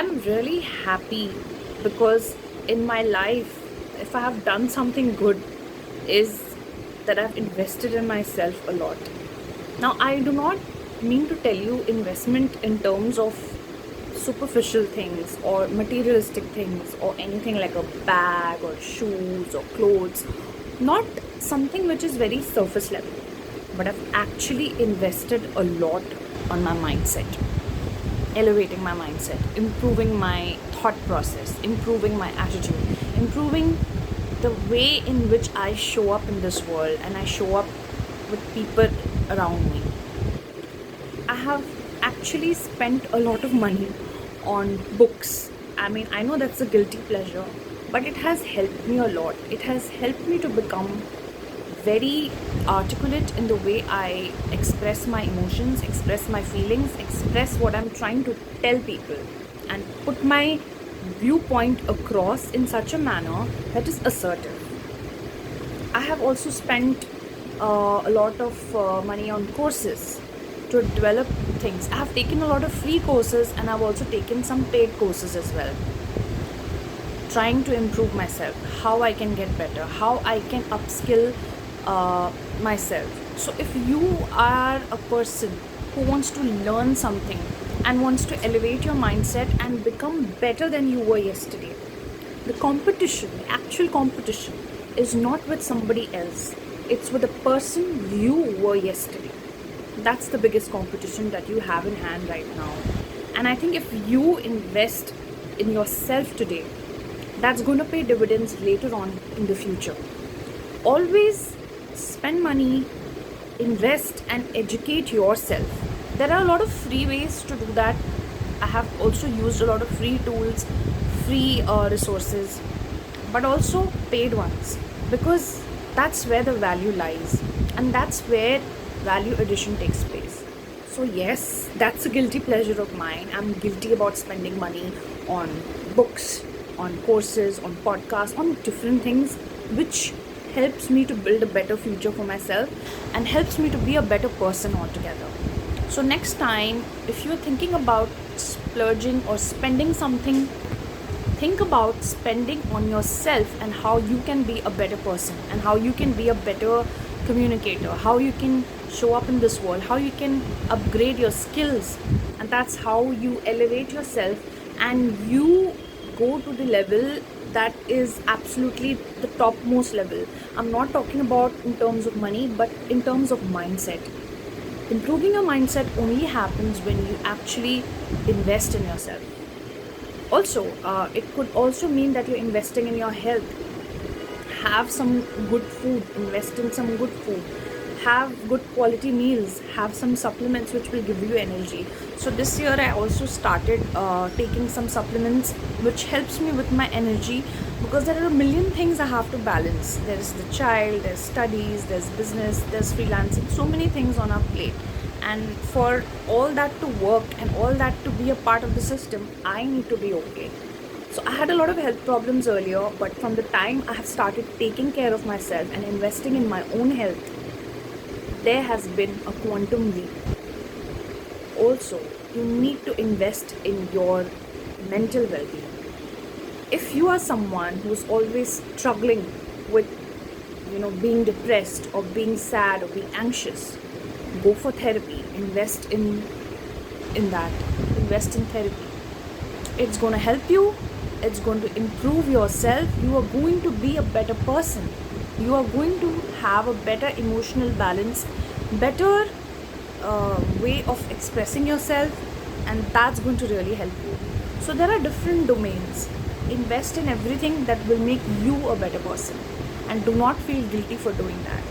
I'm really happy because in my life, if I have done something good, is that I've invested in myself a lot. Now, I do not mean to tell you investment in terms of superficial things or materialistic things or anything like a bag or shoes or clothes, not something which is very surface level, but I've actually invested a lot on my mindset, elevating my mindset, improving my thought process, improving my attitude, improving the way in which I show up in this world and I show up with people around me. I have actually spent a lot of money on books. I mean, I know that's a guilty pleasure, but it has helped me a lot. It has helped me to become very articulate in the way I express my emotions, express my feelings, express what I'm trying to tell people, and put my viewpoint across in such a manner that is assertive. I have also spent a lot of money on courses to develop things. I have taken a lot of free courses and I've also taken some paid courses as well, trying to improve myself, how I can get better, how I can upskill myself. So, if you are a person who wants to learn something and wants to elevate your mindset and become better than you were yesterday, the competition, the actual competition, is not with somebody else, it's with the person you were yesterday. That's the biggest competition that you have in hand right now. And I think if you invest in yourself today, that's going to pay dividends later on in the future. Always spend money, invest, and educate yourself. There are a lot of free ways to do that. I have also used a lot of free tools, free resources, but also paid ones, because that's where the value lies and that's where value addition takes place. So, yes, that's a guilty pleasure of mine. I'm guilty about spending money on books, on courses, on podcasts, on different things, which helps me to build a better future for myself and helps me to be a better person altogether. So, next time, if you're thinking about splurging or spending something, think about spending on yourself and how you can be a better person and how you can be a better communicator, how you can show up in this world, how you can upgrade your skills. And that's how you elevate yourself and you go to the level that is absolutely the topmost level. I'm not talking about in terms of money, but in terms of mindset. Improving your mindset only happens when you actually invest in yourself. Also, it could also mean that you're investing in your health. Have some good food, invest in some good food, have good quality meals, have some supplements which will give you energy. So this year I also started taking some supplements which helps me with my energy, because there are a million things I have to balance. There's the child, there's studies, there's business, there's freelancing, so many things on our plate. And for all that to work and all that to be a part of the system, I need to be okay. So I had a lot of health problems earlier, but from the time I have started taking care of myself and investing in my own health, there has been a quantum leap. Also, you need to invest in your mental well-being. If you are someone who's always struggling with, being depressed or being sad or being anxious, go for therapy. Invest in that. Invest in therapy. It's going to help you. It's going to improve yourself. You are going to be a better person. You are going to have a better emotional balance, better way of expressing yourself, and that's going to really help you. So there are different domains. Invest in everything that will make you a better person, and do not feel guilty for doing that.